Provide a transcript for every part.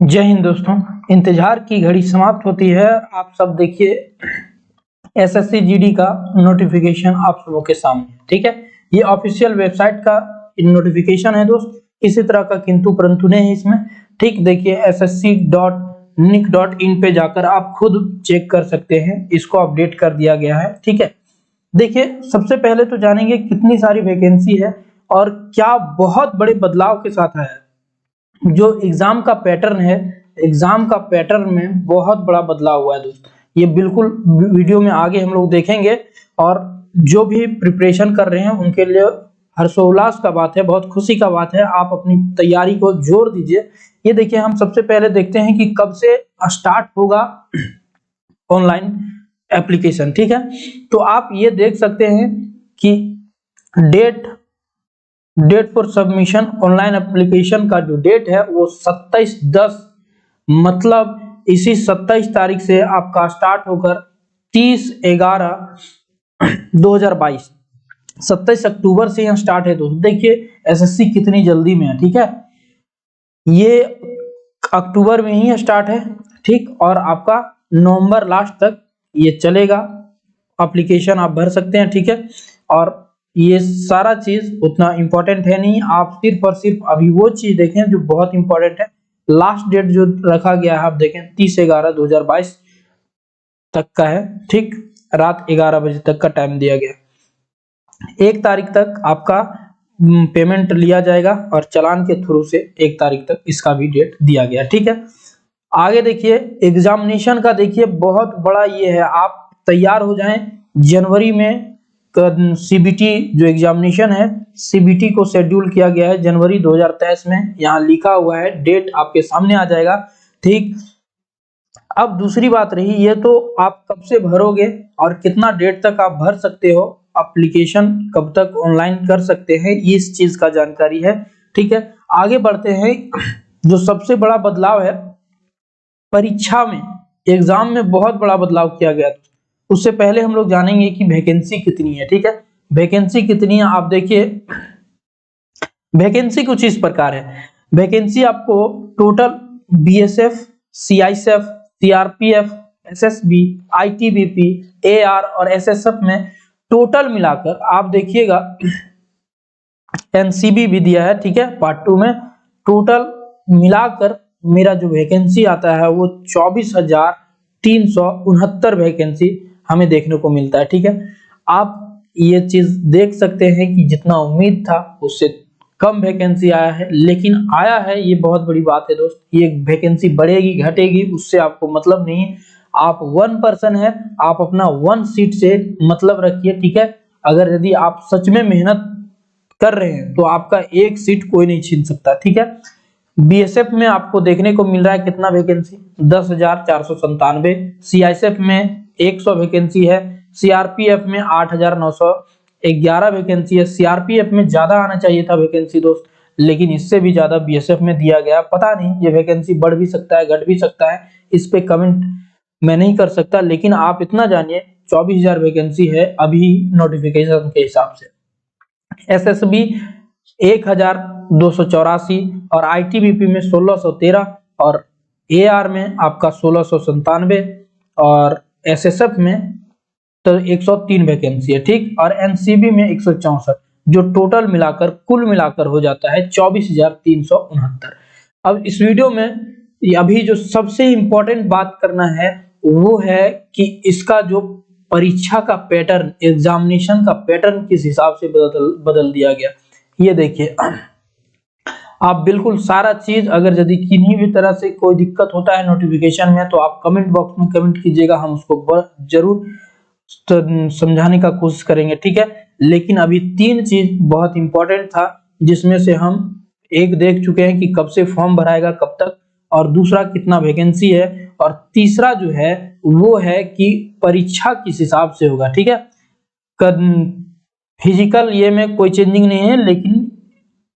जय हिंद दोस्तों। इंतजार की घड़ी समाप्त होती है। आप सब देखिए एसएससी जीडी का नोटिफिकेशन आप सबों के सामने, ठीक है। ये ऑफिशियल वेबसाइट का नोटिफिकेशन है दोस्त, किसी तरह का किंतु परंतु नहीं है इसमें। ठीक देखिए ssc.nic.in पे जाकर आप खुद चेक कर सकते हैं, इसको अपडेट कर दिया गया है, ठीक है। देखिए सबसे पहले तो जानेंगे कितनी सारी वैकेंसी है और क्या बहुत बड़े बदलाव के साथ आया है। जो एग्जाम का पैटर्न है, एग्जाम का पैटर्न में बहुत बड़ा बदलाव हुआ है दोस्त। ये बिल्कुल वीडियो में आगे हम लोग देखेंगे और जो भी प्रिपरेशन कर रहे हैं उनके लिए हर्षोल्लास का बात है, बहुत खुशी का बात है। आप अपनी तैयारी को जोर दीजिए। ये देखिए हम सबसे पहले देखते हैं कि कब से स्टार्ट होगा ऑनलाइन एप्लीकेशन, ठीक है। तो आप ये देख सकते हैं कि date for submission online application का जो डेट है वो 27/10, मतलब इसी 27 तारीख से आपका स्टार्ट होकर 30/11/2022, 27 अक्टूबर से यहाँ स्टार्ट है दोस्तों। देखिए एसएससी कितनी जल्दी में है, ठीक है। ये अक्टूबर में ही स्टार्ट है, ठीक, और आपका नवंबर लास्ट तक ये चलेगा। एप्लीकेशन आप भर सकते हैं, ठीक है। और ये सारा चीज उतना इम्पोर्टेंट है नहीं, आप सिर्फ और सिर्फ अभी वो चीज देखें जो बहुत इंपॉर्टेंट है। लास्ट डेट जो रखा गया है आप देखें 30/11/2022 तक का है, ठीक। रात 11 बजे तक का टाइम दिया गया। 1 तारीख तक आपका पेमेंट लिया जाएगा और चालान के थ्रू से 1 तारीख तक इसका भी डेट दिया गया, ठीक है। आगे देखिए एग्जामिनेशन का, देखिए बहुत बड़ा ये है, आप तैयार हो जाएं। जनवरी में सीबीटी जो एग्जामिनेशन है, सीबीटी को शेड्यूल किया गया है जनवरी 2023 में। यहाँ लिखा हुआ है, डेट आपके सामने आ जाएगा, ठीक। अब दूसरी बात रही, ये तो आप कब से भरोगे और कितना डेट तक आप भर सकते हो, एप्लीकेशन कब तक ऑनलाइन कर सकते हैं, इस चीज का जानकारी है, ठीक है। आगे बढ़ते हैं। जो सबसे बड़ा बदलाव है परीक्षा में, एग्जाम में बहुत बड़ा बदलाव किया गया। उससे पहले हम लोग जानेंगे कि वैकेंसी कितनी है, ठीक है। वैकेंसी कितनी है आप देखिए। वैकेंसी कुछ इस प्रकार है। वैकेंसी आपको total BSF, CISF, CRPF, SSB, ITBP, AR और एसएसएफ में टोटल मिलाकर आप देखिएगा, एनसीबी भी दिया है, ठीक है, पार्ट 2 में। टोटल मिलाकर मेरा जो वैकेंसी आता है वो 24,369 वैकेंसी हमें देखने को मिलता है, ठीक है। आप ये चीज देख सकते हैं कि जितना उम्मीद था उससे कम वैकेंसी आया है, लेकिन आया है, ये बहुत बड़ी बात है दोस्त। ये वैकेंसी बढ़ेगी घटेगी उससे आपको मतलब नहीं है। आप 1 पर्सन है, आप अपना 1 सीट से मतलब रखिए, ठीक है। अगर यदि आप सच में मेहनत कर रहे हैं तो आपका 1 सीट कोई नहीं छीन सकता, ठीक है। बीएसएफ में आपको देखने को मिल रहा है कितना वैकेंसी, 10,497। सीआईएसएफ में 100 वैकेंसी है। सीआरपीएफ में 8,911 वैकेंसी है। सीआरपीएफ में ज्यादा आना चाहिए था वैकेंसी दोस्त, लेकिन इससे भी ज्यादा बीएसएफ में दिया गया। पता नहीं ये वैकेंसी बढ़ भी सकता है, घट भी सकता है, इस पे कमेंट मैं नहीं कर सकता, लेकिन आप इतना जानिए 24,000 वैकेंसी है अभी नोटिफिकेशन के हिसाब से। एसएसबी 1,284 और आईटीबीपी में 1,613 और एआर में आपका 1,697 और एसएसएफ में तो 103 वैकेंसी है, ठीक। और एनसीबी में 164, जो टोटल मिलाकर कुल मिलाकर हो जाता है 24,369। अब इस वीडियो में अभी जो सबसे इंपॉर्टेंट बात करना है वो है कि इसका जो परीक्षा का पैटर्न, एग्जामिनेशन का पैटर्न किस हिसाब से बदल दिया गया। ये देखिए आप बिल्कुल सारा चीज, अगर यदि किन्हीं भी तरह से कोई दिक्कत होता है नोटिफिकेशन में तो आप कमेंट बॉक्स में कमेंट कीजिएगा, हम उसको जरूर समझाने का कोशिश करेंगे, ठीक है। लेकिन अभी 3 चीज बहुत इंपॉर्टेंट था, जिसमें से हम एक देख चुके हैं कि कब से फॉर्म भराएगा, कब तक, और दूसरा कितना वैकेंसी है, और तीसरा जो है वो है कि परीक्षा किस हिसाब से होगा, ठीक है। फिजिकल ये में कोई चेंजिंग नहीं है, लेकिन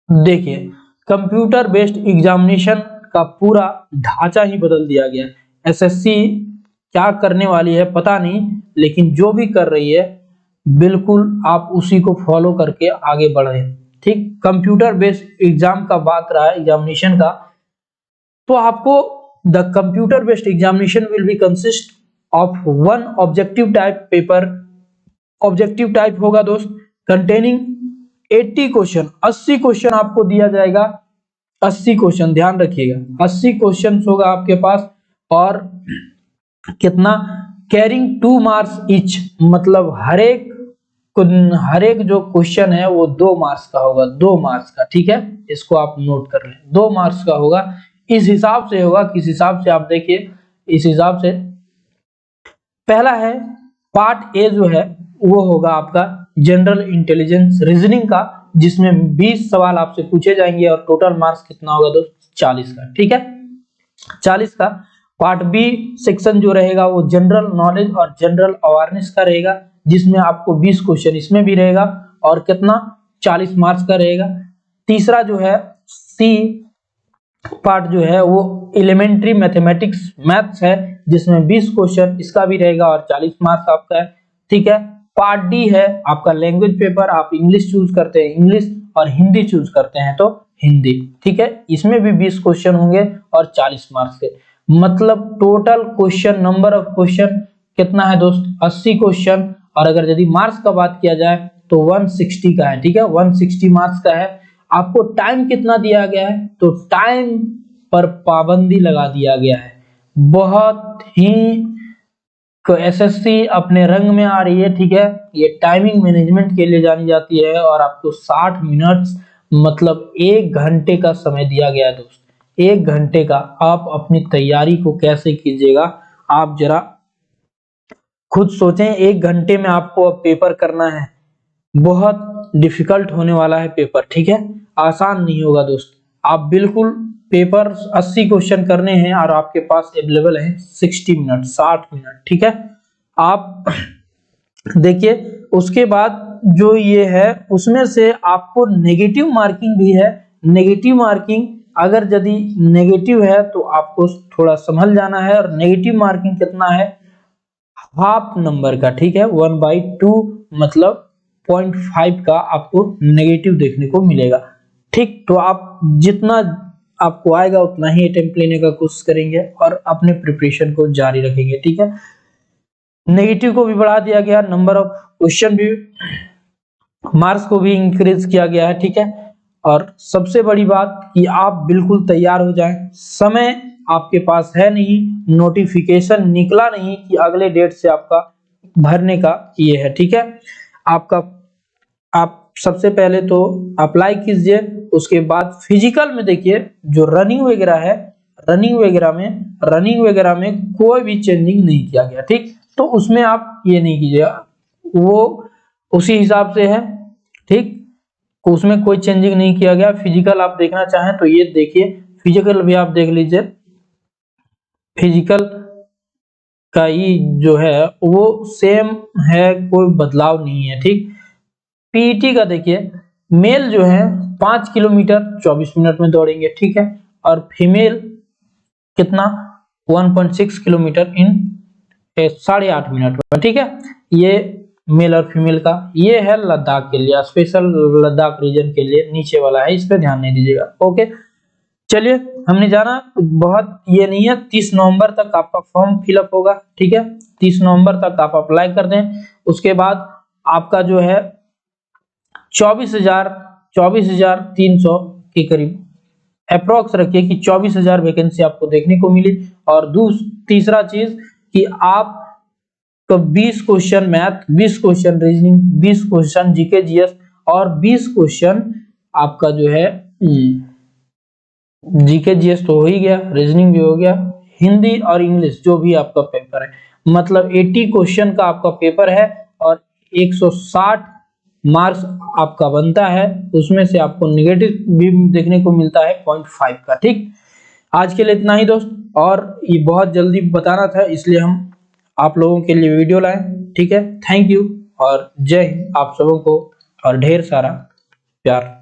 देखिए कंप्यूटर बेस्ड एग्जामिनेशन का पूरा ढांचा ही बदल दिया गया है। एसएससी क्या करने वाली है पता नहीं, लेकिन जो भी कर रही है बिल्कुल आप उसी को फॉलो करके आगे बढ़े, ठीक। कंप्यूटर बेस्ड एग्जाम का बात रहा है, एग्जामिनेशन का, तो आपको the computer based examination will be consist of one objective type paper. Objective type होगा दोस्त कंटेनिंग 80 क्वेश्चन, 80 क्वेश्चन आपको दिया जाएगा। 80 क्वेश्चन, ध्यान रखिएगा 80 क्वेश्चन होगा आपके पास। और कितना, कैरिंग 2 मार्क्स ईच, मतलब हर एक जो क्वेश्चन है वो 2 मार्क्स का होगा, 2 मार्क्स का, ठीक है, इसको आप नोट कर लें, 2 मार्क्स का होगा। इस हिसाब से होगा, किस हिसाब से आप देखिए, इस हिसाब से पहला है पार्ट ए जो है वो होगा आपका जनरल इंटेलिजेंस रीजनिंग का, जिसमें 20 सवाल आपसे पूछे जाएंगे और टोटल मार्क्स कितना होगा दोस्त, 40 का, ठीक है, 40 का। पार्ट बी सेक्शन जो रहेगा वो जनरल नॉलेज और जनरल अवेयरनेस का रहेगा, जिसमें आपको 20 क्वेश्चन इसमें भी रहेगा और कितना, 40 मार्क्स का रहेगा। तीसरा जो है सी पार्ट जो है वो एलिमेंट्री मैथमेटिक्स मैथ्स है, जिसमें 20 क्वेश्चन इसका भी रहेगा और 40 मार्क्स आपका है, ठीक है। पार्ट डी है आपका लैंग्वेज पेपर, आप इंग्लिश चूज करते हैं इंग्लिश और हिंदी चूज करते हैं तो हिंदी, ठीक है, इसमें भी 20 क्वेश्चन होंगे और 40 मार्क्स के, मतलब total question number of question कितना है दोस्त, 80 क्वेश्चन। और अगर यदि मार्क्स का बात किया जाए तो 160 का है, ठीक है, 160 मार्क्स का है। आपको टाइम कितना दिया गया है, तो टाइम पर पाबंदी लगा दिया गया है, बहुत ही एसएससी अपने रंग में आ रही है, ठीक है, ये टाइमिंग मैनेजमेंट के लिए जानी जाती है। और आपको 60 मिनट मतलब 1 घंटे का समय दिया गया है दोस्त, 1 घंटे का। आप अपनी तैयारी को कैसे कीजिएगा, आप जरा खुद सोचें। 1 घंटे में आपको अब पेपर करना है, बहुत डिफिकल्ट होने वाला है पेपर, ठीक है, आसान नहीं होगा दोस्त। आप बिल्कुल पेपर 80 क्वेश्चन करने हैं और आपके पास अवेलेबल है 60 मिनट, 60 मिनट, ठीक है। आप देखिए उसके बाद जो ये है उसमें से आपको नेगेटिव मार्किंग भी है। नेगेटिव मार्किंग अगर यदि नेगेटिव है तो आपको थोड़ा संभल जाना है। और नेगेटिव मार्किंग कितना है, हाफ नंबर का, ठीक है, 1/2 मतलब 0.5 का आपको नेगेटिव देखने को मिलेगा, ठीक। तो आप जितना आपको आएगा उतना ही अटेम्प्ट लेने का कोशिश करेंगे और अपने प्रिपरेशन को जारी रखेंगे, ठीक है। नेगेटिव को भी बढ़ा दिया गया, नंबर ऑफ क्वेश्चन भी, मार्क्स को भी इंक्रीज किया गया है, ठीक है। और सबसे बड़ी बात कि आप बिल्कुल तैयार हो जाएं, समय आपके पास है नहीं, नोटिफिकेशन निकला नहीं कि अगले डेट से आपका भरने का ये है, ठीक है। आप सबसे पहले तो अप्लाई कीजिए, उसके बाद फिजिकल में देखिए जो रनिंग वगैरह है, रनिंग वगैरह में कोई भी चेंजिंग नहीं किया गया, ठीक। तो उसमें आप ये नहीं कीजिएगा, वो उसी हिसाब से है, ठीक, तो उसमें कोई चेंजिंग नहीं किया गया। फिजिकल आप देखना चाहें तो ये देखिए, फिजिकल भी आप देख लीजिए, फिजिकल का ही जो है वो सेम है, कोई बदलाव नहीं है, ठीक। पीईटी का देखिए, मेल जो है 5 किलोमीटर 24 मिनट में दौड़ेंगे, ठीक है, और फीमेल कितना 1.6 किलोमीटर इन 8.5 मिनट में, ठीक है। ये मेल और फीमेल का, ये है लद्दाख के लिए, स्पेशल लद्दाख रीजन के लिए नीचे वाला है, इस पे ध्यान नहीं दीजिएगा, ओके। चलिए हमने जाना, बहुत ये नहीं है, 30 नवंबर तक आपका फॉर्म फिलअप होगा, ठीक है, 30 नवंबर तक आप अप्लाई कर दें। उसके बाद आपका जो है 24,300 के करीब अप्रोक्स रखिए कि 24,000 वैकेंसी आपको देखने को मिली। और तीसरा चीज कि आप 20 question math, 20 question reasoning, 20 question GK GS और 20 क्वेश्चन आपका जो है जीके जीएस तो हो ही गया, रीजनिंग भी हो गया, हिंदी और इंग्लिश जो भी आपका पेपर है, मतलब 80 क्वेश्चन का आपका पेपर है और 160 मार्क्स आपका बनता है। उसमें से आपको नेगेटिव भी देखने को मिलता है 0.5 का, ठीक। आज के लिए इतना ही दोस्त, और ये बहुत जल्दी बताना था इसलिए हम आप लोगों के लिए वीडियो लाए, ठीक है। थैंक यू और जय हिंद आप सबों को, और ढेर सारा प्यार।